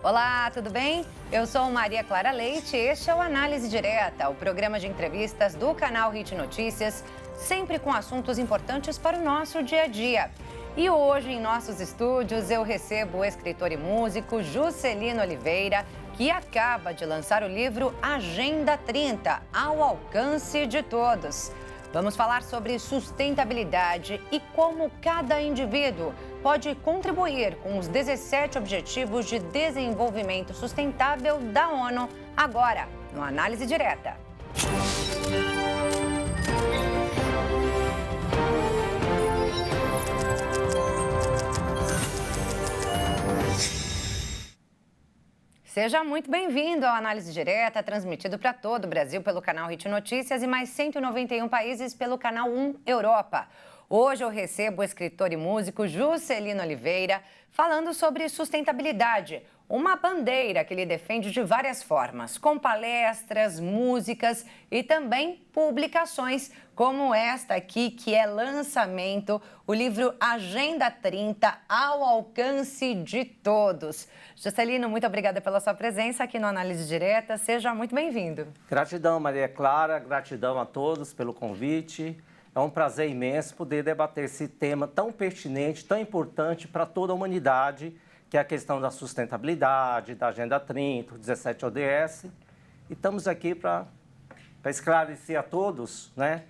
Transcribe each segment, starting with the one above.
Olá, tudo bem? Eu sou Maria Clara Leite e este é o Análise Direta, o programa de entrevistas do canal Hit Notícias, sempre com assuntos importantes para o nosso dia a dia. E hoje, em nossos estúdios, eu recebo o escritor e músico Juscelino Oliveira, que acaba de lançar o livro Agenda 30, ao alcance de todos. Vamos falar sobre sustentabilidade e como cada indivíduo pode contribuir com os 17 Objetivos de Desenvolvimento Sustentável da ONU, agora, no Análise Direta. Seja muito bem-vindo ao Análise Direta, transmitido para todo o Brasil pelo canal Hit Notícias e mais 191 países pelo canal 1 Europa. Hoje eu recebo o escritor e músico Juscelino Oliveira falando sobre sustentabilidade, uma bandeira que ele defende de várias formas, com palestras, músicas e também publicações como esta aqui, que é lançamento, o livro Agenda 30, ao alcance de todos. Juscelino, muito obrigada pela sua presença aqui no Análise Direta. Seja muito bem-vindo. Gratidão, Maria Clara. Gratidão a todos pelo convite. É um prazer imenso poder debater esse tema tão pertinente, tão importante para toda a humanidade, que é a questão da sustentabilidade, da Agenda 30, 17 ODS. E estamos aqui para esclarecer a todos, né,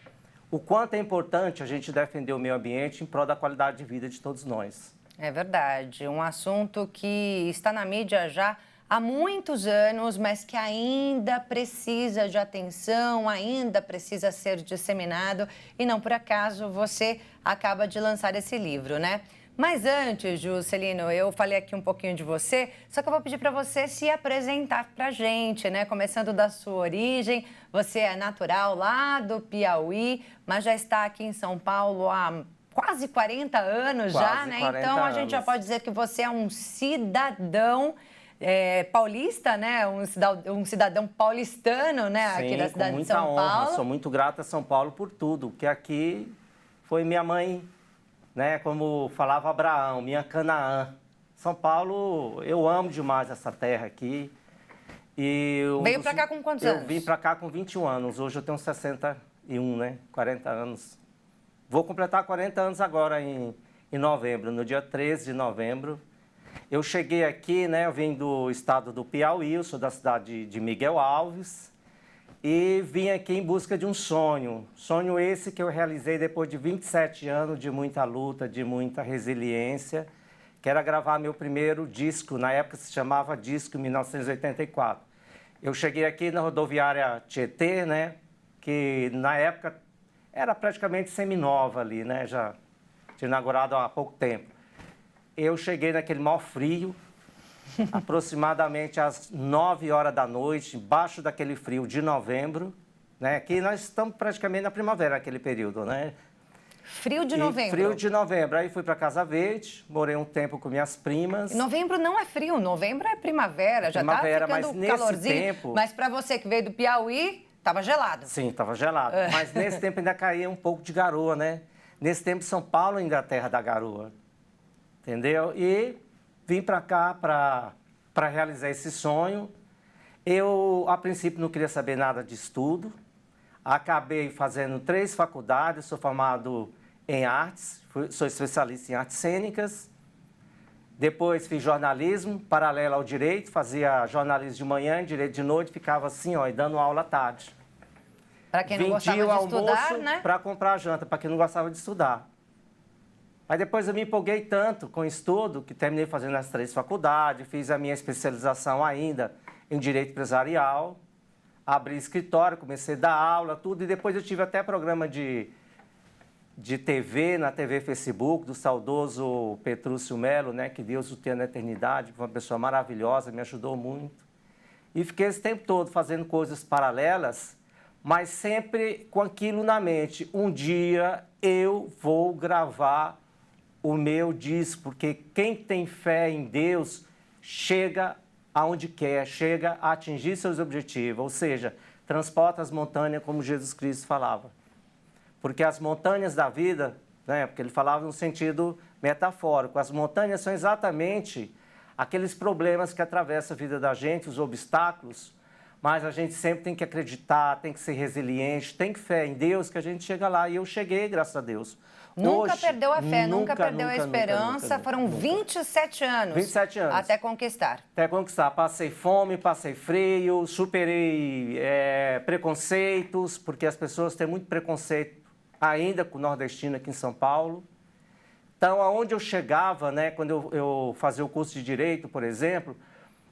o quanto é importante a gente defender o meio ambiente em prol da qualidade de vida de todos nós. É verdade, um assunto que está na mídia já há muitos anos, mas que ainda precisa de atenção, ainda precisa ser disseminado. E não por acaso você acaba de lançar esse livro, né? Mas antes, Juscelino, eu falei aqui um pouquinho de você, só que eu vou pedir para você se apresentar para a gente, né? Começando da sua origem, você é natural lá do Piauí, mas já está aqui em São Paulo há quase 40 anos já, né? Então a gente já pode dizer que você é um cidadão paulista, né? Um cidadão paulistano, né? Sim, aqui da cidade de São honra. Paulo. Sou muito grato a São Paulo por tudo, porque aqui foi minha mãe, né? Como falava Abraão, minha Canaã. São Paulo, eu amo demais essa terra aqui. Veio para cá com quantos anos? Eu vim para cá com 21 anos. Hoje eu tenho 61, né? 40 anos. Vou completar 40 anos agora em novembro, no dia 13 de novembro. Eu cheguei aqui, né, eu vim do estado do Piauí, eu sou da cidade de Miguel Alves, e vim aqui em busca de um sonho. Sonho esse que eu realizei depois de 27 anos de muita luta, de muita resiliência, que era gravar meu primeiro disco, na época se chamava Disco 1984. Eu cheguei aqui na rodoviária Tietê, né, que na época era praticamente seminova ali, né, já tinha inaugurado há pouco tempo. Eu cheguei naquele maior frio, aproximadamente às 9 horas da noite, embaixo daquele frio de novembro, né? Aqui nós estamos praticamente na primavera, naquele período, né? Frio de novembro. Frio de novembro. Aí fui para Casa Verde, morei um tempo com minhas primas. Novembro não é frio, novembro é primavera, já está ficando mas calorzinho. Tempo... Mas para você que veio do Piauí, estava gelado. Sim, estava gelado. Mas nesse tempo ainda caía um pouco de garoa, né? Nesse tempo São Paulo ainda é a terra da garoa. Entendeu? E vim para cá para realizar esse sonho. Eu, a princípio, não queria saber nada de estudo. Acabei fazendo 3 faculdades, sou formado em artes, sou especialista em artes cênicas. Depois fiz jornalismo, paralelo ao direito, fazia jornalismo de manhã, direito de noite, ficava assim, ó, dando aula à tarde. Para quem não gostava de estudar, né? Para comprar janta, para quem não gostava de estudar. Aí depois eu me empolguei tanto com o estudo que terminei fazendo as 3 faculdades, fiz a minha especialização ainda em Direito Empresarial, abri escritório, comecei a dar aula, tudo, e depois eu tive até programa de TV, na TV Facebook, do saudoso Petrúcio Melo, né, que Deus o tenha na eternidade, foi uma pessoa maravilhosa, me ajudou muito. E fiquei esse tempo todo fazendo coisas paralelas, mas sempre com aquilo na mente, um dia eu vou gravar o meu disco, porque quem tem fé em Deus chega aonde quer, chega a atingir seus objetivos, ou seja, transporta as montanhas como Jesus Cristo falava. Porque as montanhas da vida, né, porque ele falava no sentido metafórico, as montanhas são exatamente aqueles problemas que atravessam a vida da gente, os obstáculos, mas a gente sempre tem que acreditar, tem que ser resiliente, tem que fé em Deus que a gente chega lá. E eu cheguei, graças a Deus. Nunca Hoje, perdeu a fé, nunca perdeu a esperança. Foram nunca. 27 anos. 27 anos. Até conquistar. Até conquistar. Passei fome, passei frio, superei preconceitos, porque as pessoas têm muito preconceito ainda com o nordestino aqui em São Paulo. Então, aonde eu chegava, né, quando eu fazia o curso de Direito, por exemplo,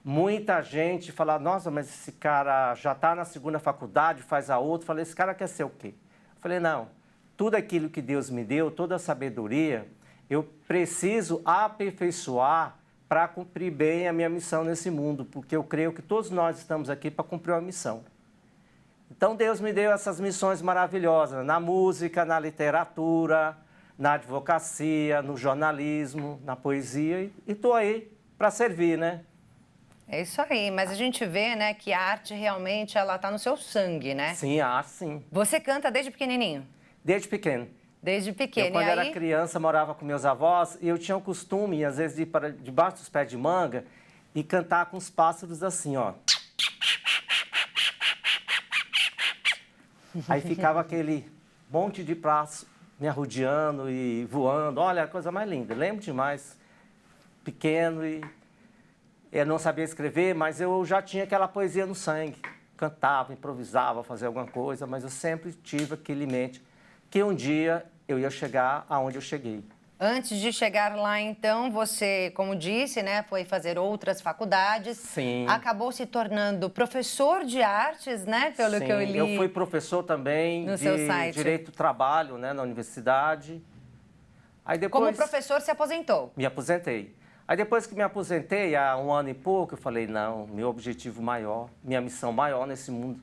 muita gente falava, nossa, mas esse cara já está na segunda faculdade, faz a outra. Eu falei, esse cara quer ser o quê? Eu falei, não, tudo aquilo que Deus me deu, toda a sabedoria, eu preciso aperfeiçoar para cumprir bem a minha missão nesse mundo, porque eu creio que todos nós estamos aqui para cumprir uma missão. Então, Deus me deu essas missões maravilhosas, na música, na literatura, na advocacia, no jornalismo, na poesia, e estou aí para servir, né? É isso aí, mas a gente vê, né, que a arte realmente, ela tá no seu sangue, né? Sim, a arte, sim. Você canta desde pequenininho? Desde pequeno. Desde pequeno. Eu, quando era criança, morava com meus avós e eu tinha o costume, às vezes, de ir para debaixo dos pés de manga e cantar com os pássaros assim, ó. Aí ficava aquele monte de pratos me arrodeando e voando. Olha, a coisa mais linda. Lembro demais. Pequeno e eu não sabia escrever, mas eu já tinha aquela poesia no sangue. Cantava, improvisava, fazia alguma coisa, mas eu sempre tive aquele em mente que um dia eu ia chegar aonde eu cheguei. Antes de chegar lá, então, você, como disse, né, foi fazer outras faculdades. Sim. Acabou se tornando professor de artes, né, pelo Sim, que eu li. Eu fui professor também no de seu site. Direito do Trabalho, né, na universidade. Aí depois Como professor, se aposentou. me aposentei. Aí depois que me aposentei, há um ano e pouco, eu falei, não, meu objetivo maior, minha missão maior nesse mundo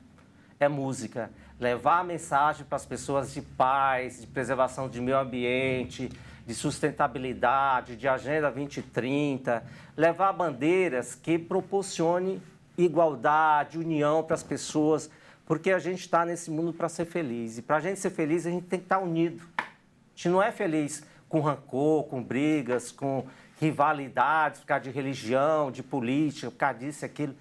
é música. Levar a mensagem para as pessoas de paz, de preservação de meio ambiente, de sustentabilidade, de Agenda 2030. Levar bandeiras que proporcionem igualdade, união para as pessoas, porque a gente está nesse mundo para ser feliz. E para a gente ser feliz, a gente tem que estar unido. A gente não é feliz com rancor, com brigas, com rivalidades, por causa de religião, de política, por causa disso e aquilo.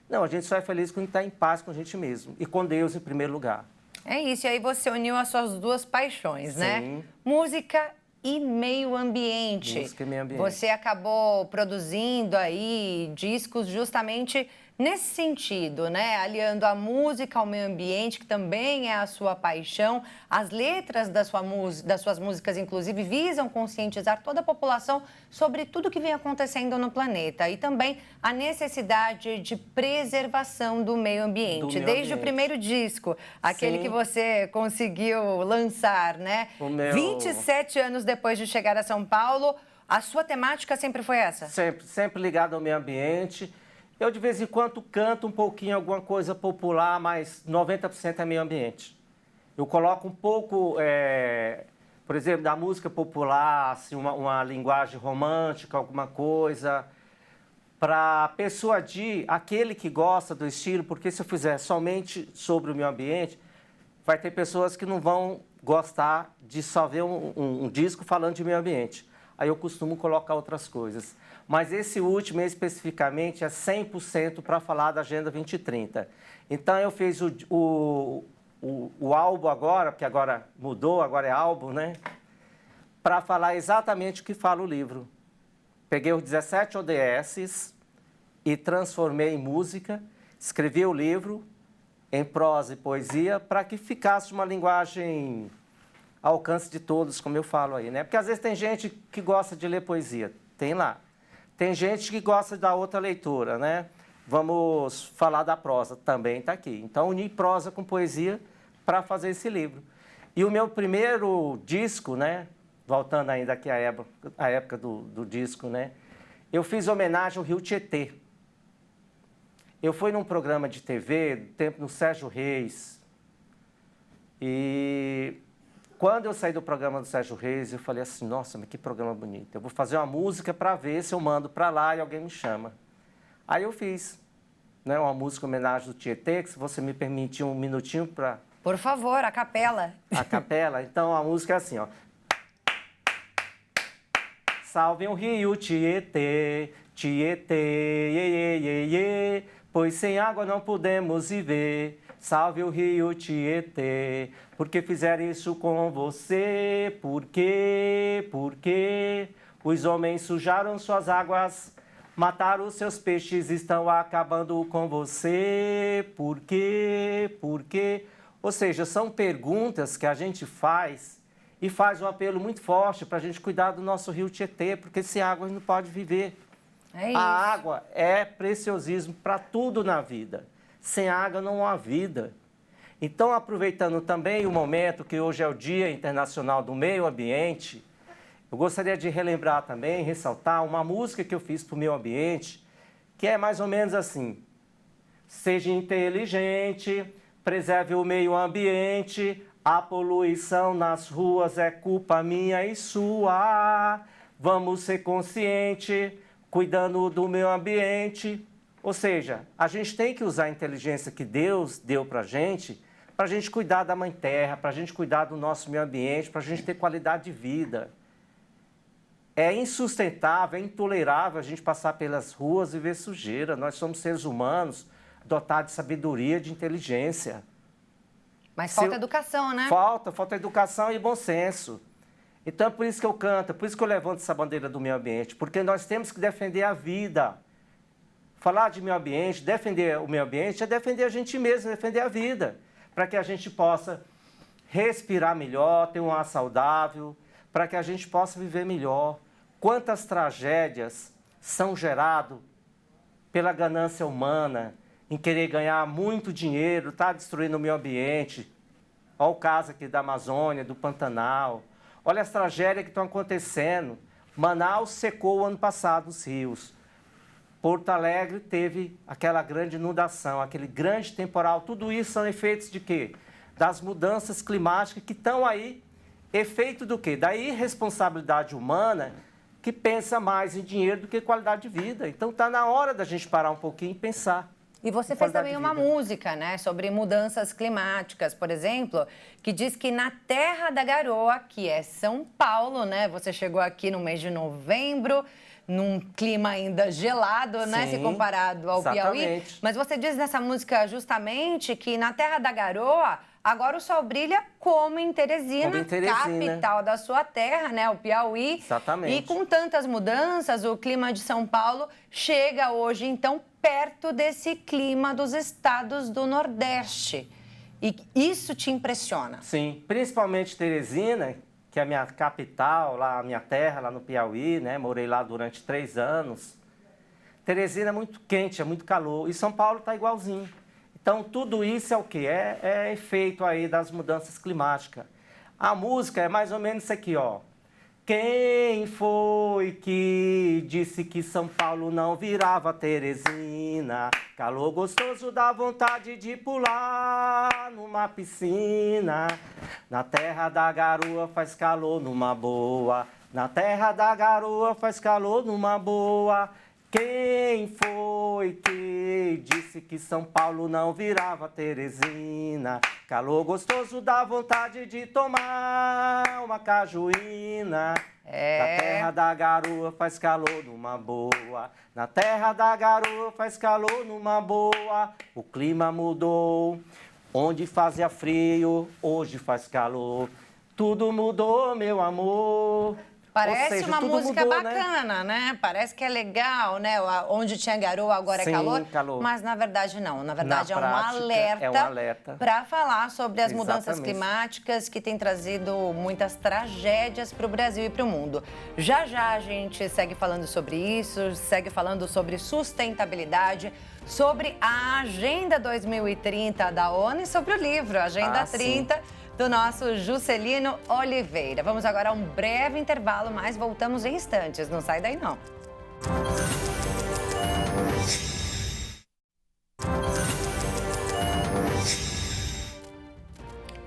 Não, a gente só é feliz quando está em paz com a gente mesmo e com Deus em primeiro lugar. É isso, e aí você uniu as suas duas paixões, né? Sim. Música e meio ambiente. Música e meio ambiente. Você acabou produzindo aí discos justamente nesse sentido, né? Aliando a música ao meio ambiente, que também é a sua paixão. As letras das suas músicas, inclusive, visam conscientizar toda a população sobre tudo que vem acontecendo no planeta e também a necessidade de preservação do meio ambiente. Desde o primeiro disco, aquele Sim. que você conseguiu lançar, né? O meu... 27 anos depois de chegar a São Paulo, a sua temática sempre foi essa? Sempre ligado ao meio ambiente. Eu, de vez em quando, canto um pouquinho alguma coisa popular, mas 90% é meio ambiente. Eu coloco um pouco, por exemplo, da música popular, assim, uma linguagem romântica, alguma coisa, para persuadir aquele que gosta do estilo, porque se eu fizer somente sobre o meio ambiente, vai ter pessoas que não vão gostar de só ver um disco falando de meio ambiente. Aí eu costumo colocar outras coisas. Mas esse último, especificamente, é 100% para falar da Agenda 2030. Então, eu fiz o álbum agora, porque agora mudou, agora é álbum, né? Para falar exatamente o que fala o livro. Peguei os 17 ODSs e transformei em música, escrevi o livro em prosa e poesia para que ficasse uma linguagem ao alcance de todos, como eu falo aí, né? Porque às vezes tem gente que gosta de ler poesia, tem lá. Tem gente que gosta da outra leitura, né? Vamos falar da prosa, também está aqui. Então, uni prosa com poesia para fazer esse livro. E o meu primeiro disco, né? Voltando ainda aqui à época do disco, né? Eu fiz homenagem ao Rio Tietê. Eu fui num programa de TV, do tempo no Sérgio Reis. E quando eu saí do programa do Sérgio Reis, eu falei assim, nossa, mas que programa bonito. Eu vou fazer uma música para ver se eu mando para lá e alguém me chama. Aí eu fiz, né, uma música em homenagem do Tietê, que se você me permitir um minutinho para... Por favor, a capela. A capela? Então a música é assim, ó. Salve o Rio Tietê, Tietê, iê, iê, iê, pois sem água não podemos viver. Salve o rio Tietê, porque fizeram isso com você. Por quê? Porque os homens sujaram suas águas, mataram os seus peixes, estão acabando com você. Por quê? Por quê? Ou seja, são perguntas que a gente faz e faz um apelo muito forte para a gente cuidar do nosso rio Tietê, porque sem água a gente não pode viver. É isso. A água é preciosismo para tudo na vida. Sem água não há vida. Então, aproveitando também o momento que hoje é o Dia Internacional do Meio Ambiente, eu gostaria de relembrar também, ressaltar uma música que eu fiz para o meio ambiente, que é mais ou menos assim: seja inteligente, preserve o meio ambiente, a poluição nas ruas é culpa minha e sua. Vamos ser conscientes, cuidando do meio ambiente. Ou seja, a gente tem que usar a inteligência que Deus deu para a gente cuidar da Mãe Terra, para a gente cuidar do nosso meio ambiente, para a gente ter qualidade de vida. É insustentável, é intolerável a gente passar pelas ruas e ver sujeira. Nós somos seres humanos dotados de sabedoria, de inteligência. Mas falta educação, né? Falta educação e bom senso. Então é por isso que eu canto, por isso que eu levanto essa bandeira do meio ambiente, porque nós temos que defender a vida. Falar de meio ambiente, defender o meio ambiente é defender a gente mesmo, defender a vida, para que a gente possa respirar melhor, ter um ar saudável, para que a gente possa viver melhor. Quantas tragédias são geradas pela ganância humana, em querer ganhar muito dinheiro, tá destruindo o meio ambiente. Olha o caso aqui da Amazônia, do Pantanal. Olha as tragédias que estão acontecendo. Manaus secou o ano passado os rios. Porto Alegre teve aquela grande inundação, aquele grande temporal. Tudo isso são efeitos de quê? Das mudanças climáticas que estão aí. Efeito do quê? Da irresponsabilidade humana que pensa mais em dinheiro do que qualidade de vida. Então está na hora da gente parar um pouquinho e pensar. E você fez também uma música, né, sobre mudanças climáticas, por exemplo, que diz que na Terra da Garoa, que é São Paulo, né, você chegou aqui no mês de novembro, num clima ainda gelado, né, se comparado ao Piauí. Mas você diz nessa música justamente que na Terra da Garoa, agora o sol brilha como em Teresina, capital da sua terra, né, o Piauí. Exatamente. E com tantas mudanças, o clima de São Paulo chega hoje, então, perto desse clima dos estados do Nordeste. E isso te impressiona? Sim, principalmente Teresina, que é a minha capital, lá, a minha terra, lá no Piauí, né? Morei lá durante 3 anos. Teresina é muito quente, é muito calor. E São Paulo está igualzinho. Então, tudo isso é o quê? É efeito aí das mudanças climáticas. A música é mais ou menos isso aqui, ó. Quem foi que disse que São Paulo não virava Teresina? Calor gostoso dá vontade de pular numa piscina. Na terra da garoa faz calor numa boa. Na terra da garoa faz calor numa boa. Quem foi que disse que São Paulo não virava Teresina? Calor gostoso dá vontade de tomar uma cajuína. Na terra da garoa faz calor numa boa. Na terra da garoa faz calor numa boa. O clima mudou. Onde fazia frio, hoje faz calor. Tudo mudou, meu amor. Parece seja, uma música mudou, bacana, né? Parece que é legal, né? Onde tinha garoa, agora é calor. Calor. Mas, na verdade, não. Na verdade, é um alerta para falar sobre as mudanças climáticas que têm trazido muitas tragédias para o Brasil e para o mundo. Já já a gente segue falando sobre isso, segue falando sobre sustentabilidade, sobre a Agenda 2030 da ONU e sobre o livro Agenda 30. Do nosso Juscelino Oliveira. Vamos agora a um breve intervalo, mas voltamos em instantes. Não sai daí, não.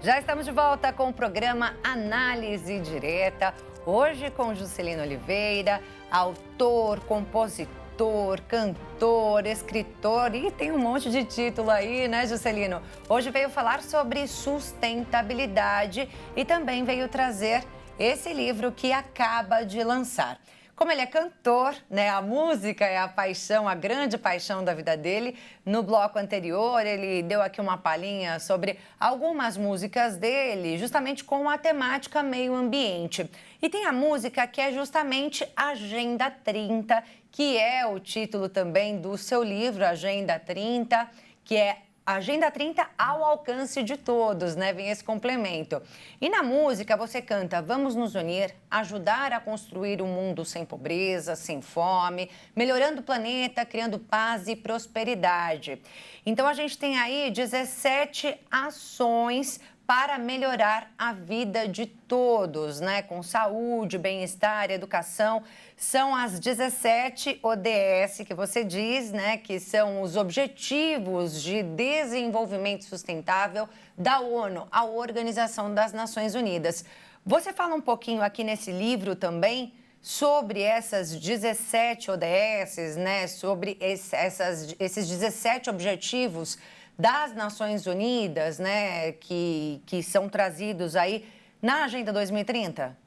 Já estamos de volta com o programa Análise Direta. Hoje com Juscelino Oliveira, autor, compositor, cantor, escritor e tem um monte de título aí, né, Juscelino? Hoje veio falar sobre sustentabilidade e também veio trazer esse livro que acaba de lançar. Como ele é cantor, né, a música é a paixão, a grande paixão da vida dele. No bloco anterior, ele deu aqui uma palhinha sobre algumas músicas dele, justamente com a temática meio ambiente. E tem a música que é justamente Agenda 30, que é o título também do seu livro, Agenda 30, que é Agenda 30 ao alcance de todos, né? Vem esse complemento. E na música você canta: vamos nos unir, ajudar a construir um mundo sem pobreza, sem fome, melhorando o planeta, criando paz e prosperidade. Então a gente tem aí 17 ações para melhorar a vida de todos, né? Com saúde, bem-estar, educação. São as 17 ODS que você diz, né? Que são os Objetivos de Desenvolvimento Sustentável da ONU, a Organização das Nações Unidas. Você fala um pouquinho aqui nesse livro também sobre essas 17 ODS, né? Sobre esses 17 objetivos das Nações Unidas, né, que são trazidos aí na Agenda 2030?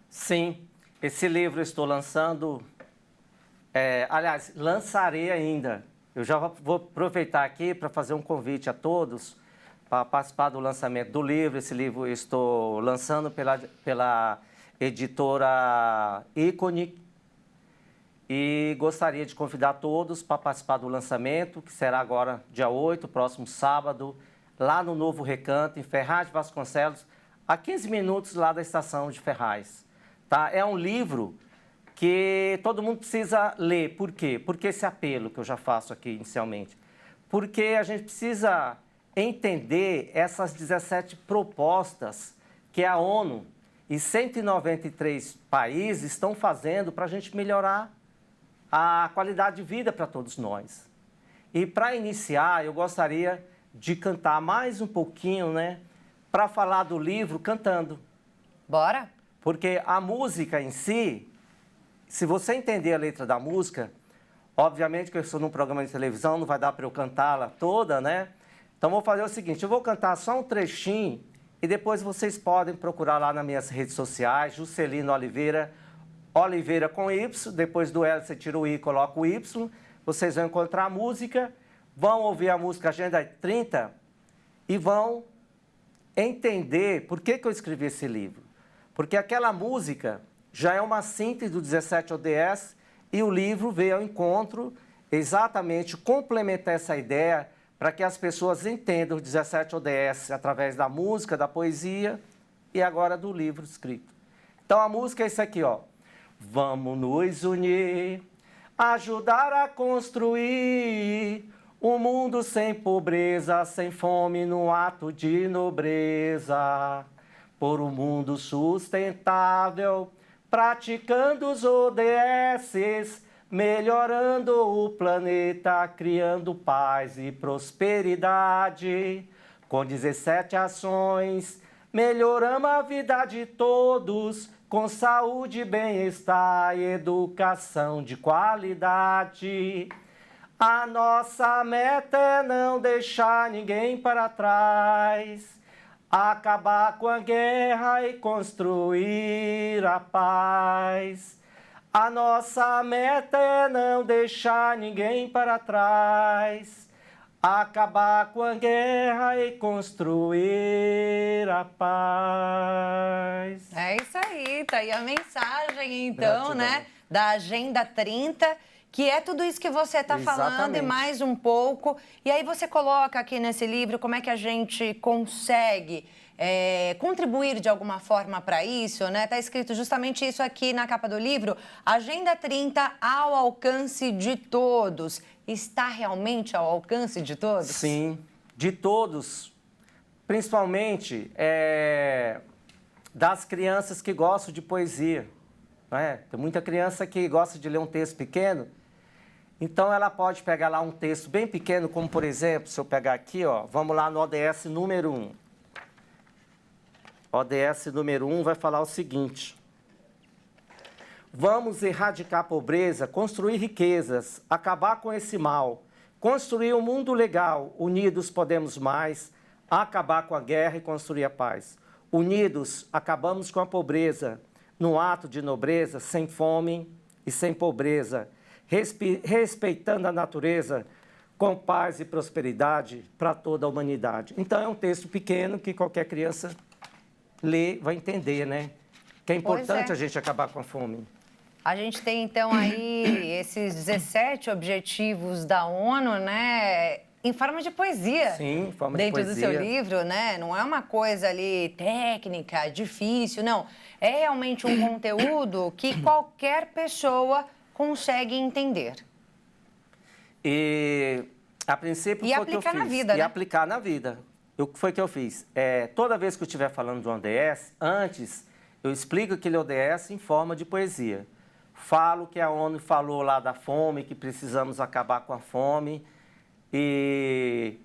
Sim, esse livro eu estou lançando, aliás, lançarei ainda. Eu já vou aproveitar aqui para fazer um convite a todos para participar do lançamento do livro. Esse livro eu estou lançando pela editora Ícone. E gostaria de convidar todos para participar do lançamento, que será agora dia 8, próximo sábado, lá no Novo Recanto, em Ferraz de Vasconcelos, a 15 minutos lá da estação de Ferraz. Tá? É um livro que todo mundo precisa ler. Por quê? Porque esse apelo que eu já faço aqui inicialmente. Porque a gente precisa entender essas 17 propostas que a ONU e 193 países estão fazendo para a gente melhorar a qualidade de vida para todos nós. E para iniciar, eu gostaria de cantar mais um pouquinho, né? Para falar do livro cantando. Bora? Porque a música em si, se você entender a letra da música, obviamente que eu estou num programa de televisão, não vai dar para eu cantá-la toda, né? Então vou fazer o seguinte, eu vou cantar só um trechinho e depois vocês podem procurar lá nas minhas redes sociais, Juscelino Oliveira, Oliveira com Y, depois do L você tira o I e coloca o Y, vocês vão encontrar a música, vão ouvir a música Agenda 30 e vão entender por que eu escrevi esse livro. Porque aquela música já é uma síntese do 17 ODS e o livro veio ao encontro exatamente complementar essa ideia para que as pessoas entendam os 17 ODS através da música, da poesia e agora do livro escrito. Então a música é isso aqui, ó. Vamos nos unir, ajudar a construir um mundo sem pobreza, sem fome, num ato de nobreza. Por um mundo sustentável, praticando os ODSs, melhorando o planeta, criando paz e prosperidade. Com 17 ações, melhoramos a vida de todos, com saúde, bem-estar e educação de qualidade. A nossa meta é não deixar ninguém para trás, acabar com a guerra e construir a paz. A nossa meta é não deixar ninguém para trás, acabar com a guerra e construir a paz. É isso aí, tá aí a mensagem, então, Gratidão. né, da Agenda 30, que é tudo isso que você está falando e Exatamente. mais um pouco. E aí você coloca aqui nesse livro como é que a gente consegue contribuir de alguma forma para isso, né? Está escrito justamente isso aqui na capa do livro, Agenda 30 ao alcance de todos. Está realmente ao alcance de todos? Sim, de todos, principalmente das crianças que gostam de poesia. Né? Tem muita criança que gosta de ler um texto pequeno, então ela pode pegar lá um texto bem pequeno, como por exemplo, se eu pegar aqui, ó, vamos lá no ODS número 1. ODS número 1 vai falar o seguinte: vamos erradicar a pobreza, construir riquezas, acabar com esse mal, construir um mundo legal, unidos podemos mais, acabar com a guerra e construir a paz. Unidos, acabamos com a pobreza, num ato de nobreza, sem fome, e sem pobreza, respeitando a natureza, com paz e prosperidade para toda a humanidade. Então, é um texto pequeno que qualquer criança lê, vai entender, né? Que é importante a gente acabar com a fome. A gente tem, então, aí esses 17 objetivos da ONU, né? Em forma de poesia. Sim, em forma de poesia. Dentro do seu livro, né? Não é uma coisa ali técnica, difícil, não. É realmente um conteúdo que qualquer pessoa consegue entender. E, a princípio, foi o que eu fiz. E aplicar na vida, né? E aplicar na vida. O que foi que eu fiz? Toda vez que eu estiver falando de um ODS, antes, eu explico aquele ODS em forma de poesia. Falo que a ONU falou lá da fome, que precisamos acabar com a fome. E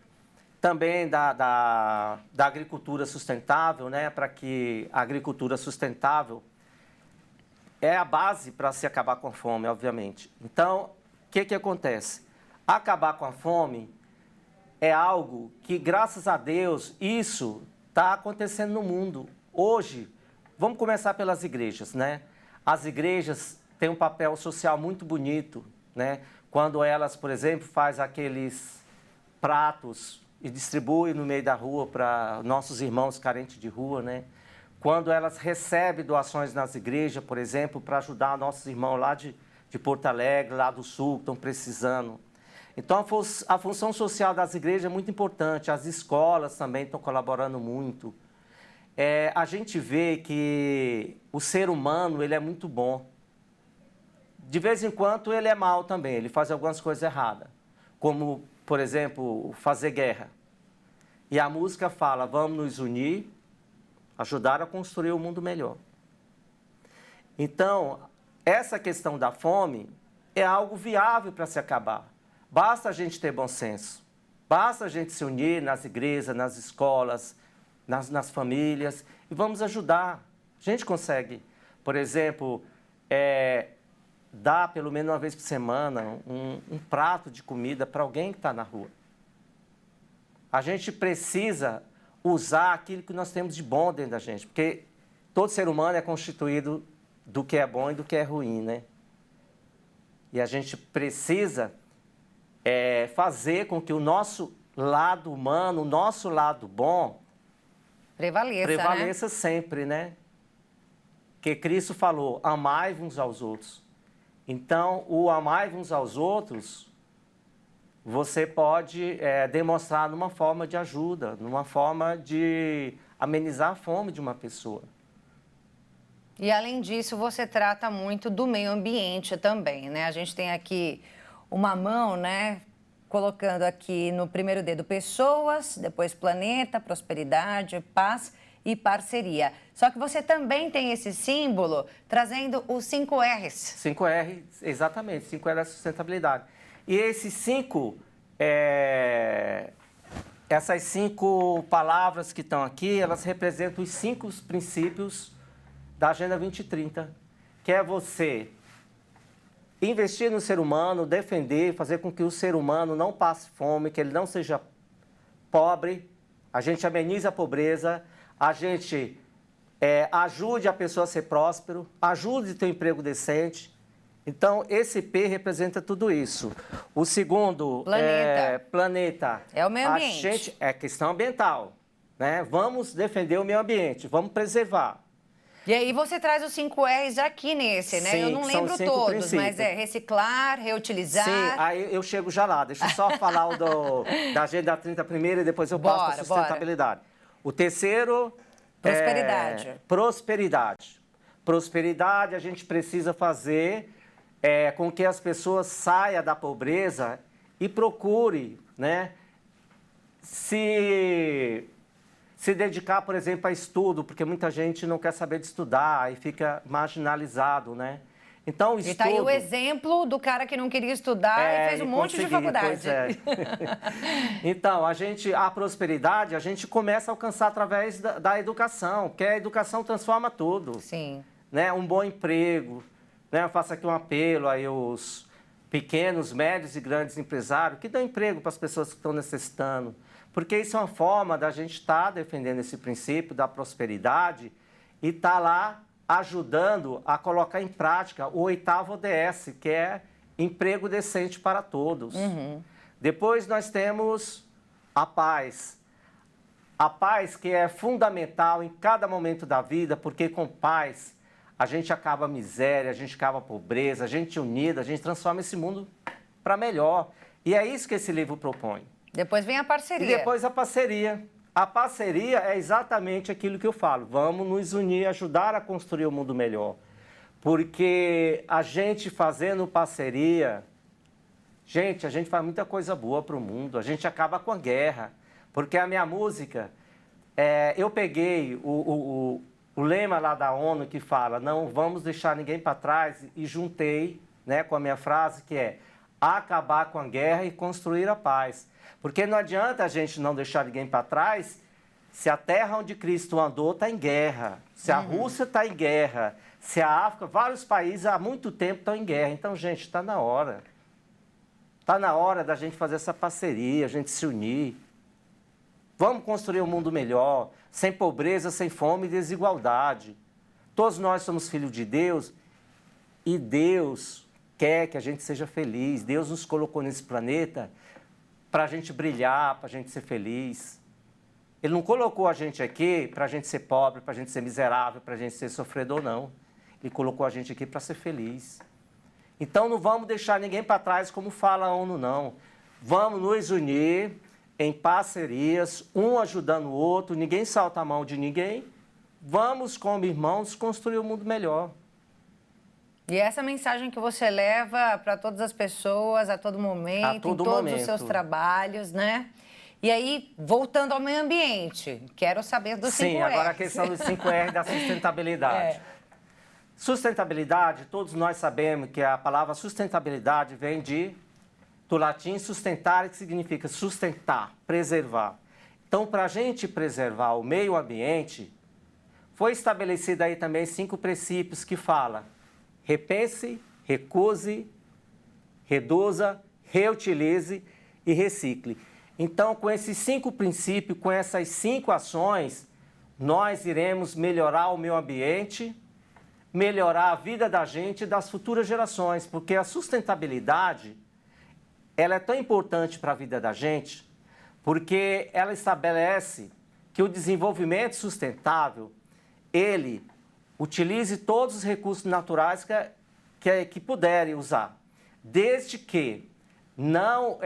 também da agricultura sustentável, né? Para que a agricultura sustentável é a base para se acabar com a fome, obviamente. Então, o que acontece? Acabar com a fome é algo que, graças a Deus, isso está acontecendo no mundo. Hoje, vamos começar pelas igrejas, né? As igrejas têm um papel social muito bonito, né? Quando elas, por exemplo, fazem aqueles pratos e distribuem no meio da rua para nossos irmãos carentes de rua, né? Quando elas recebem doações nas igrejas, por exemplo, para ajudar nossos irmãos lá de Porto Alegre, lá do Sul, que estão precisando. Então, a função social das igrejas é muito importante. As escolas também estão colaborando muito. A gente vê que o ser humano, ele é muito bom. De vez em quando, ele é mau também. Ele faz algumas coisas erradas. Como, por exemplo, fazer guerra. E a música fala, vamos nos unir, ajudar a construir um mundo melhor. Então, essa questão da fome é algo viável para se acabar. Basta a gente ter bom senso. Basta a gente se unir nas igrejas, nas escolas, nas famílias e vamos ajudar. A gente consegue, por exemplo, dar pelo menos uma vez por semana um prato de comida para alguém que está na rua. A gente precisa usar aquilo que nós temos de bom dentro da gente, porque todo ser humano é constituído do que é bom e do que é ruim, né? E a gente precisa fazer com que o nosso lado humano, o nosso lado bom, prevaleça, né? Sempre, né? Que Cristo falou, amai uns aos outros. Então, o amai uns aos outros, você pode demonstrar numa forma de ajuda, numa forma de amenizar a fome de uma pessoa. E, além disso, você trata muito do meio ambiente também, né? A gente tem aqui uma mão, né? Colocando aqui no primeiro dedo pessoas, depois planeta, prosperidade, paz e parceria. Só que você também tem esse símbolo trazendo os 5 R's. 5 R, exatamente, 5 R é sustentabilidade. E esses 5, essas 5 palavras que estão aqui, elas representam os 5 princípios da Agenda 2030, que é você investir no ser humano, defender, fazer com que o ser humano não passe fome, que ele não seja pobre, a gente ameniza a pobreza, a gente ajude a pessoa a ser próspero, ajude a ter um emprego decente. Então, esse P representa tudo isso. O segundo, planeta. É o meio ambiente. A gente, é questão ambiental, né? Vamos defender o meio ambiente, vamos preservar. E aí você traz os 5 R's aqui nesse, né? Sim, eu não lembro todos, princípios. mas reciclar, reutilizar... Sim, aí eu chego já lá. Deixa eu só falar da Agenda 30 primeiro e depois eu passo para a sustentabilidade. O terceiro... Prosperidade. Prosperidade. Prosperidade a gente precisa fazer com que as pessoas saiam da pobreza e procure, né, se dedicar, por exemplo, a estudo, porque muita gente não quer saber de estudar e fica marginalizado, né? Então, o estudo... E tá aí o exemplo do cara que não queria estudar e fez um monte de faculdade. Pois é. Então, a prosperidade, a gente começa a alcançar através da educação, porque a educação transforma tudo. Sim. Né? Um bom emprego, né? Eu faço aqui um apelo aí aos pequenos, médios e grandes empresários que dão emprego para as pessoas que estão necessitando. Porque isso é uma forma da gente estar defendendo esse princípio da prosperidade e estar lá ajudando a colocar em prática o 8º ODS, que é emprego decente para todos. Depois nós temos a paz. A paz que é fundamental em cada momento da vida, porque com paz a gente acaba a miséria, a gente acaba a pobreza, a gente unida, a gente transforma esse mundo para melhor. E é isso que esse livro propõe. Depois vem a parceria. E depois a parceria. A parceria é exatamente aquilo que eu falo. Vamos nos unir, ajudar a construir um mundo melhor. Porque a gente fazendo parceria, gente, a gente faz muita coisa boa para o mundo. A gente acaba com a guerra. Porque a minha música, eu peguei o lema lá da ONU que fala, não vamos deixar ninguém para trás, e juntei, né, com a minha frase que é acabar com a guerra e construir a paz. Porque não adianta a gente não deixar ninguém para trás se a terra onde Cristo andou está em guerra, se a Rússia está em guerra, se a África, vários países há muito tempo estão em guerra. Então, gente, está na hora. Está na hora da gente fazer essa parceria, a gente se unir. Vamos construir um mundo melhor, sem pobreza, sem fome e desigualdade. Todos nós somos filhos de Deus e Deus quer que a gente seja feliz. Deus nos colocou nesse planeta para a gente brilhar, para a gente ser feliz. Ele não colocou a gente aqui para a gente ser pobre, para a gente ser miserável, para a gente ser sofredor, não. Ele colocou a gente aqui para ser feliz. Então não vamos deixar ninguém para trás, como fala a ONU, não. Vamos nos unir em parcerias, um ajudando o outro, ninguém salta a mão de ninguém. Vamos, como irmãos, construir um mundo melhor. E essa mensagem que você leva para todas as pessoas, a todo momento, em todos os seus trabalhos, né? E aí, voltando ao meio ambiente, quero saber dos 5R. Sim, agora a questão dos 5R da sustentabilidade. Sustentabilidade, todos nós sabemos que a palavra sustentabilidade vem do latim sustentar, que significa sustentar, preservar. Então, para a gente preservar o meio ambiente, foi estabelecido aí também 5 princípios que falam: repense, recuse, reduza, reutilize e recicle. Então, com esses 5 princípios, com essas 5 ações, nós iremos melhorar o meio ambiente, melhorar a vida da gente e das futuras gerações, porque a sustentabilidade, ela é tão importante para a vida da gente, porque ela estabelece que o desenvolvimento sustentável, ele utilize todos os recursos naturais que puderem usar, desde que não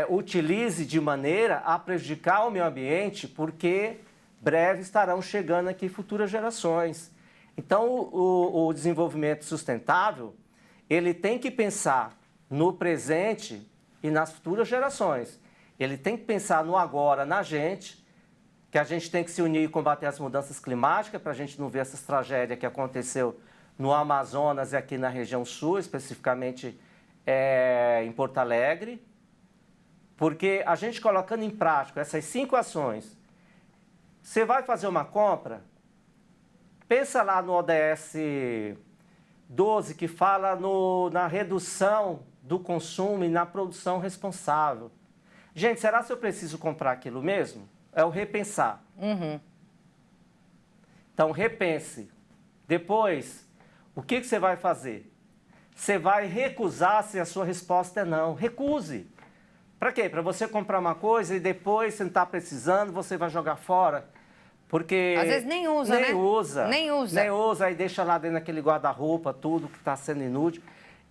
utilize de maneira a prejudicar o meio ambiente, porque breve estarão chegando aqui futuras gerações. Então, o desenvolvimento sustentável, ele tem que pensar no presente e nas futuras gerações. Ele tem que pensar no agora, na gente, que a gente tem que se unir e combater as mudanças climáticas, para a gente não ver essas tragédias que aconteceu no Amazonas e aqui na região sul, especificamente em Porto Alegre. Porque a gente colocando em prática essas 5 ações, você vai fazer uma compra, pensa lá no ODS 12, que fala na redução do consumo e na produção responsável. Gente, será que eu preciso comprar aquilo mesmo? É o repensar. Então, repense. Depois, o que você vai fazer? Você vai recusar se a sua resposta é não. Recuse. Para quê? Para você comprar uma coisa e depois, se não está precisando, você vai jogar fora. Porque às vezes nem usa, né? Nem usa, aí deixa lá dentro daquele guarda-roupa, tudo que está sendo inútil.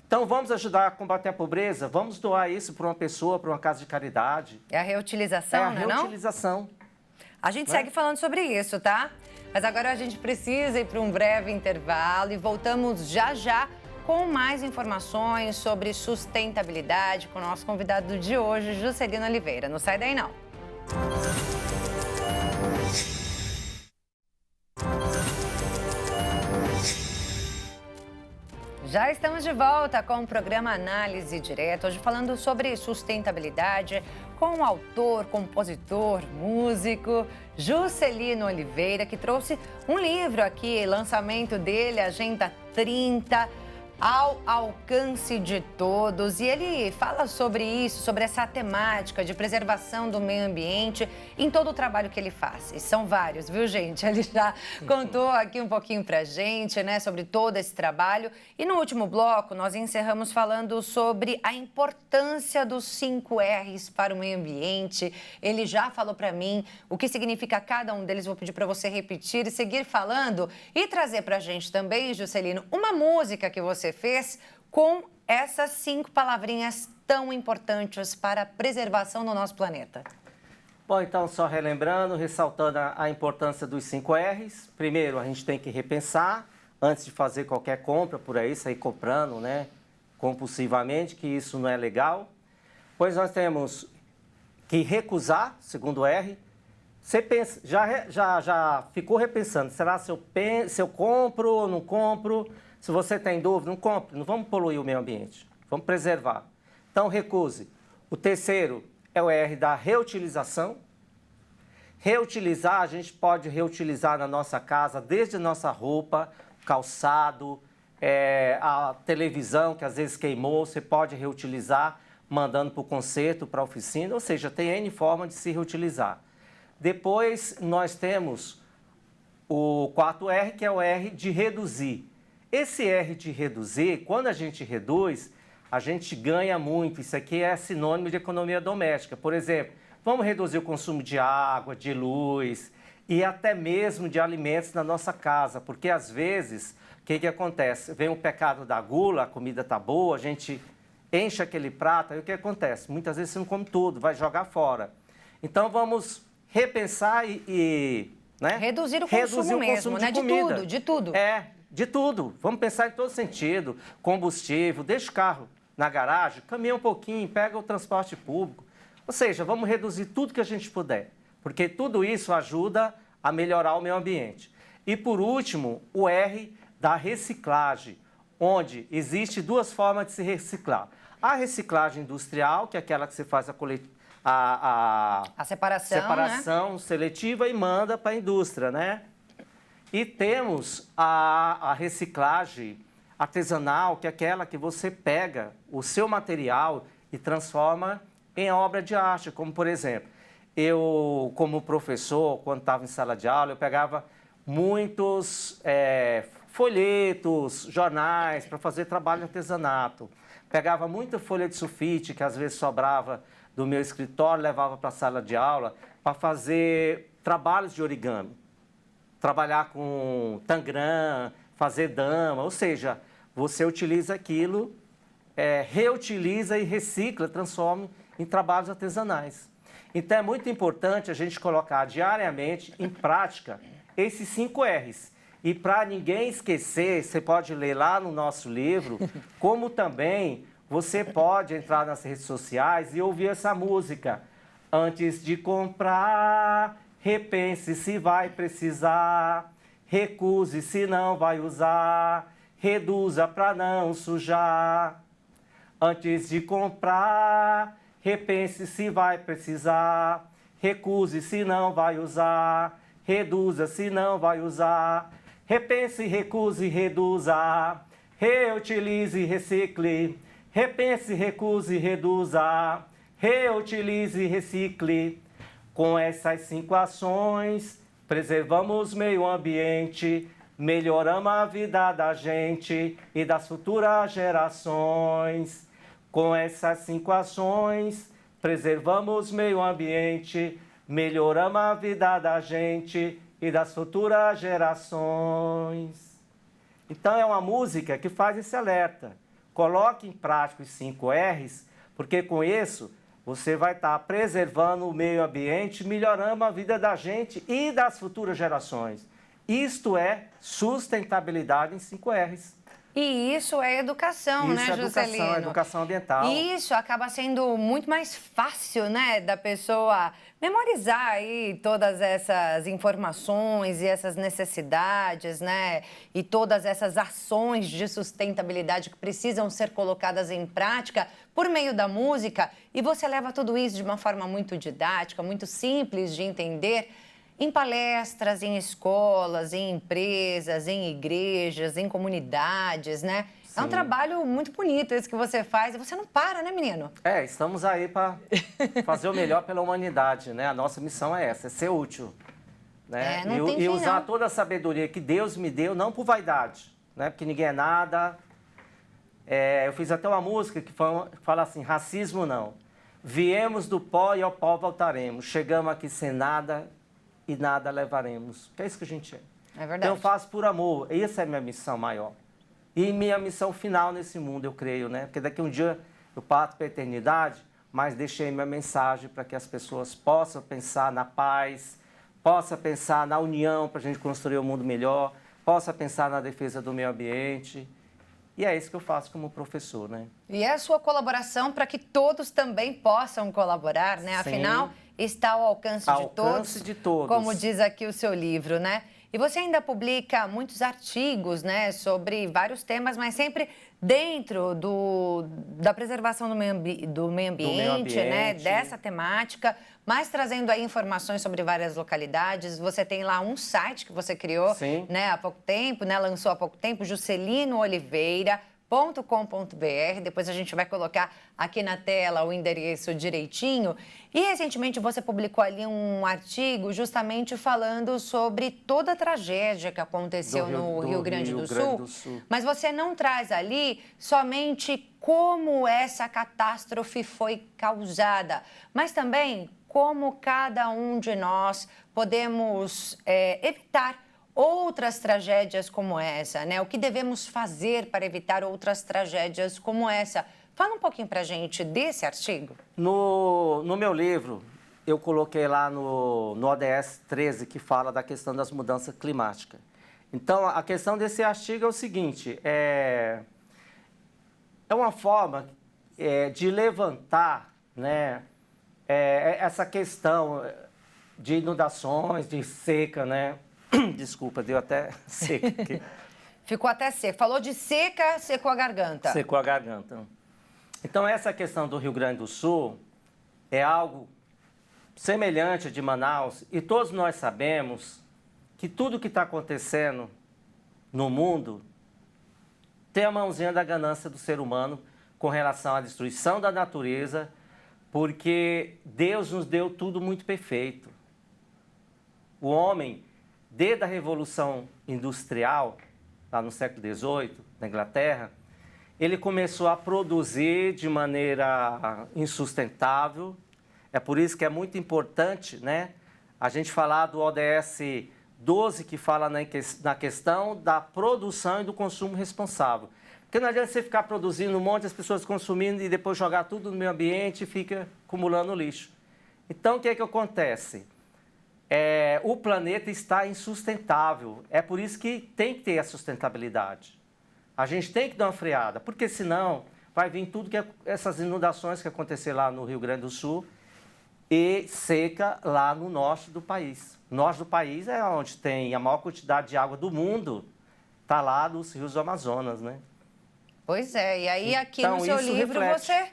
Então, vamos ajudar a combater a pobreza? Vamos doar isso para uma pessoa, para uma casa de caridade. É a reutilização, não é? Reutilização. A gente segue falando sobre isso, tá? Mas agora a gente precisa ir para um breve intervalo e voltamos já já com mais informações sobre sustentabilidade com o nosso convidado de hoje, Juscelino Oliveira. Não sai daí, não. Já estamos de volta com o programa Análise Direta, hoje falando sobre sustentabilidade com o autor, compositor, músico Juscelino Oliveira, que trouxe um livro aqui, lançamento dele, Agenda 30, ao alcance de todos. E ele fala sobre isso, sobre essa temática de preservação do meio ambiente em todo o trabalho que ele faz. E são vários, viu, gente? Ele já contou aqui um pouquinho pra gente, né, sobre todo esse trabalho. E no último bloco, nós encerramos falando sobre a importância dos 5 R's para o meio ambiente. Ele já falou pra mim o que significa cada um deles. Vou pedir para você repetir e seguir falando e trazer pra gente também, Juscelino, uma música que você fez com essas 5 palavrinhas tão importantes para a preservação do nosso planeta. Bom, então, só relembrando, ressaltando a importância dos 5 R's. Primeiro, a gente tem que repensar antes de fazer qualquer compra por aí, sair comprando, né, compulsivamente, que isso não é legal. Pois nós temos que recusar, segundo R. Você pensa, já ficou repensando, será se eu compro ou não compro? Se você tem dúvida, não compre, não vamos poluir o meio ambiente, vamos preservar. Então, recuse. O terceiro é o R da reutilização. Reutilizar, a gente pode reutilizar na nossa casa, desde a nossa roupa, calçado, a televisão que às vezes queimou, você pode reutilizar, mandando para o conserto, para a oficina, ou seja, tem N forma de se reutilizar. Depois, nós temos o quarto R, que é o R de reduzir. Esse R de reduzir, quando a gente reduz, a gente ganha muito. Isso aqui é sinônimo de economia doméstica. Por exemplo, vamos reduzir o consumo de água, de luz e até mesmo de alimentos na nossa casa. Porque, às vezes, o que acontece? Vem o pecado da gula, a comida está boa, a gente enche aquele prato, aí o que acontece? Muitas vezes você não come tudo, vai jogar fora. Então, vamos repensar né? Reduzir o consumo mesmo, né? De tudo, de tudo. De tudo. Vamos pensar em todo sentido. Combustível, deixa o carro na garagem, caminha um pouquinho, pega o transporte público. Ou seja, vamos reduzir tudo que a gente puder, porque tudo isso ajuda a melhorar o meio ambiente. E, por último, o R da reciclagem, onde existe 2 formas de se reciclar. A reciclagem industrial, que é aquela que você faz a separação, né, seletiva e manda para a indústria, né? E temos a reciclagem artesanal, que é aquela que você pega o seu material e transforma em obra de arte. Como, por exemplo, eu, como professor, quando estava em sala de aula, eu pegava muitos folhetos, jornais, para fazer trabalho de artesanato. Pegava muita folha de sulfite, que às vezes sobrava do meu escritório, levava para a sala de aula, para fazer trabalhos de origami. Trabalhar com tangram, fazer dama, ou seja, você utiliza aquilo, reutiliza e recicla, transforma em trabalhos artesanais. Então é muito importante a gente colocar diariamente em prática esses 5 R's. E para ninguém esquecer, você pode ler lá no nosso livro, como também você pode entrar nas redes sociais e ouvir essa música. Antes de comprar, repense se vai precisar, recuse se não vai usar, reduza para não sujar. Antes de comprar, repense se vai precisar, recuse se não vai usar, reduza se não vai usar. Repense, recuse, reduza, reutilize, recicle. Repense, recuse, reduza, reutilize, recicle. Com essas 5 ações, preservamos o meio ambiente, melhoramos a vida da gente e das futuras gerações. Com essas 5 ações, preservamos o meio ambiente, melhoramos a vida da gente e das futuras gerações. Então é uma música que faz esse alerta. Coloque em prática os 5 R's, porque com isso você vai estar preservando o meio ambiente, melhorando a vida da gente e das futuras gerações. Isto é sustentabilidade em 5 R's. E isso é educação, né, Juscelino? Isso é educação ambiental. Isso acaba sendo muito mais fácil, né, da pessoa memorizar aí todas essas informações e essas necessidades, né, e todas essas ações de sustentabilidade que precisam ser colocadas em prática por meio da música. E você leva tudo isso de uma forma muito didática, muito simples de entender, em palestras, em escolas, em empresas, em igrejas, em comunidades, né? Sim. É um trabalho muito bonito esse que você faz e você não para, né, menino? Estamos aí para fazer o melhor pela humanidade, né? A nossa missão é essa, é ser útil. Né? Não tem fim, usar não. toda a sabedoria que Deus me deu, não por vaidade, né? Porque ninguém é nada. Eu fiz até uma música que fala assim, racismo não. Viemos do pó e ao pó voltaremos. Chegamos aqui sem nada e nada levaremos. Que é isso que a gente é. É verdade. Então eu faço por amor. Essa é a minha missão maior. E minha missão final nesse mundo, eu creio, né? Porque daqui um dia eu parto para a eternidade, mas deixei minha mensagem para que as pessoas possam pensar na paz, possam pensar na união para a gente construir um mundo melhor, possam pensar na defesa do meio ambiente. E é isso que eu faço como professor, né? E é a sua colaboração para que todos também possam colaborar, né? Sim. Afinal, está ao alcance de todos, como diz aqui o seu livro, né? E você ainda publica muitos artigos, né, sobre vários temas, mas sempre dentro da preservação do meio ambiente, né, dessa temática, mas trazendo aí informações sobre várias localidades. Você tem lá um site que você criou, Sim. né, há pouco tempo, né, lançou há pouco tempo, juscelinooliveira.com.br. Depois a gente vai colocar aqui na tela o endereço direitinho. E recentemente você publicou ali um artigo justamente falando sobre toda a tragédia que aconteceu no Rio Grande do Sul. Mas você não traz ali somente como essa catástrofe foi causada, mas também como cada um de nós podemos evitar outras tragédias como essa, né? O que devemos fazer para evitar outras tragédias como essa? Fala um pouquinho para a gente desse artigo. No meu livro, eu coloquei lá no ODS 13, que fala da questão das mudanças climáticas. Então, a questão desse artigo é o seguinte, é uma forma de levantar, né, essa questão de inundações, de seca, né? Desculpa, deu até seca aqui. Ficou até seco. Falou de seca, secou a garganta. Secou a garganta. Então, essa questão do Rio Grande do Sul é algo semelhante de Manaus. E todos nós sabemos que tudo que está acontecendo no mundo tem a mãozinha da ganância do ser humano com relação à destruição da natureza, porque Deus nos deu tudo muito perfeito. O homem, desde a Revolução Industrial, lá no século XVIII, na Inglaterra, ele começou a produzir de maneira insustentável. É por isso que é muito importante, né, a gente falar do ODS 12, que fala na questão da produção e do consumo responsável. Porque não adianta você ficar produzindo um monte de pessoas consumindo e depois jogar tudo no meio ambiente e fica acumulando lixo. Então, o que é que acontece? O planeta está insustentável. É por isso que tem que ter a sustentabilidade. A gente tem que dar uma freada, porque senão vai vir tudo essas inundações que aconteceram lá no Rio Grande do Sul e seca lá no norte do país. O norte do país é onde tem a maior quantidade de água do mundo, está lá nos rios do Amazonas, né? Pois é, e aí aqui então, no seu livro reflete. você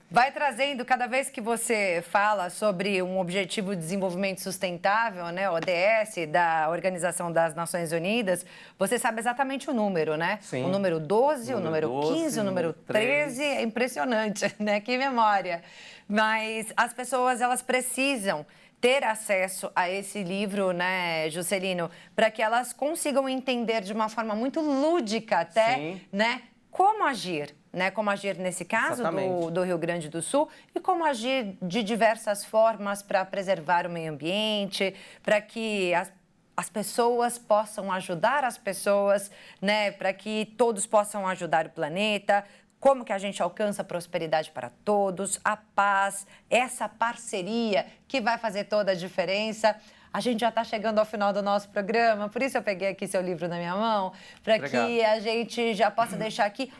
vai trazendo, cada vez que você fala sobre um objetivo de desenvolvimento sustentável, né, ODS, da Organização das Nações Unidas, você sabe exatamente o número, né? Sim. O número 12, o número 12, 15, o número 13, é impressionante, né? Que memória. Mas as pessoas, elas precisam ter acesso a esse livro, né, Juscelino, para que elas consigam entender de uma forma muito lúdica até, Sim. né, como agir. Né, como agir nesse caso do Rio Grande do Sul e como agir de diversas formas para preservar o meio ambiente, para que as pessoas possam ajudar as pessoas, né, para que todos possam ajudar o planeta, como que a gente alcança a prosperidade para todos, a paz, essa parceria que vai fazer toda a diferença. A gente já está chegando ao final do nosso programa, por isso eu peguei aqui seu livro na minha mão, para que a gente já possa deixar aqui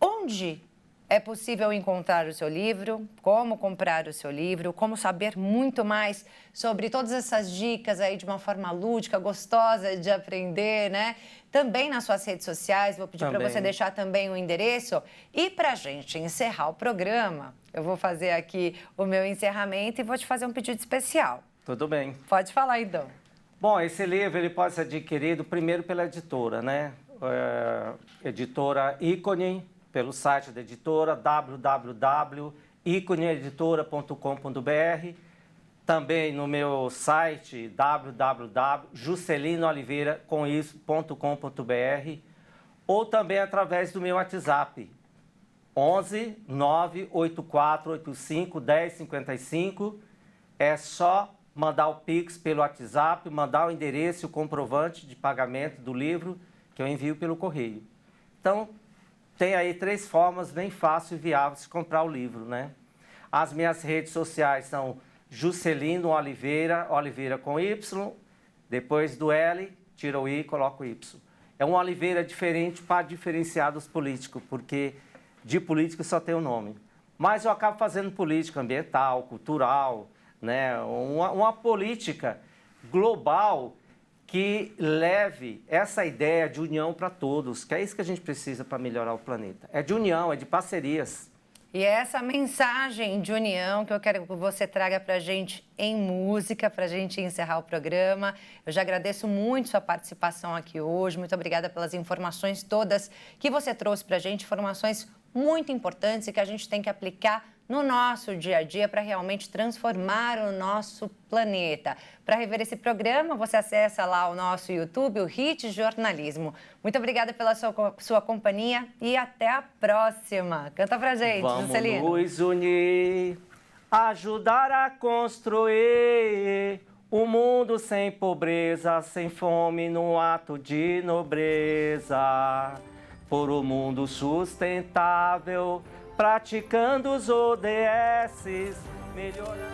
onde é possível encontrar o seu livro, como comprar o seu livro, como saber muito mais sobre todas essas dicas aí de uma forma lúdica, gostosa de aprender, né? Também nas suas redes sociais, vou pedir para você deixar também o endereço. E para a gente encerrar o programa, eu vou fazer aqui o meu encerramento e vou te fazer um pedido especial. Tudo bem. Pode falar, então. Bom, esse livro ele pode ser adquirido primeiro pela editora, né? editora Ícone, pelo site da editora www.iconeeditora.com.br, também no meu site www.juscelinooliveira.com.br, ou também através do meu WhatsApp 11 98485 1055. É só mandar o Pix pelo WhatsApp, mandar o endereço e o comprovante de pagamento do livro que eu envio pelo correio. Então, tem aí 3 formas bem fáceis e viáveis de comprar o livro, né? As minhas redes sociais são Juscelino Oliveira, Oliveira com Y, depois do L, tira o I e coloca o Y. É um Oliveira diferente para diferenciar dos políticos, porque de político só tem o nome. Mas eu acabo fazendo política ambiental, cultural, né? Uma política global que leve essa ideia de união para todos, que é isso que a gente precisa para melhorar o planeta. É de união, é de parcerias. E é essa mensagem de união que eu quero que você traga para a gente em música, para a gente encerrar o programa. Eu já agradeço muito sua participação aqui hoje. Muito obrigada pelas informações todas que você trouxe para a gente, informações muito importantes e que a gente tem que aplicar no nosso dia a dia para realmente transformar o nosso planeta. Para rever esse programa, você acessa lá o nosso YouTube, o Hit Jornalismo. Muito obrigada pela sua companhia e até a próxima. Canta pra gente, Juscelino. Vamos nos unir, ajudar a construir um mundo sem pobreza, sem fome, num ato de nobreza. Por um mundo sustentável, praticando os ODS, melhorando...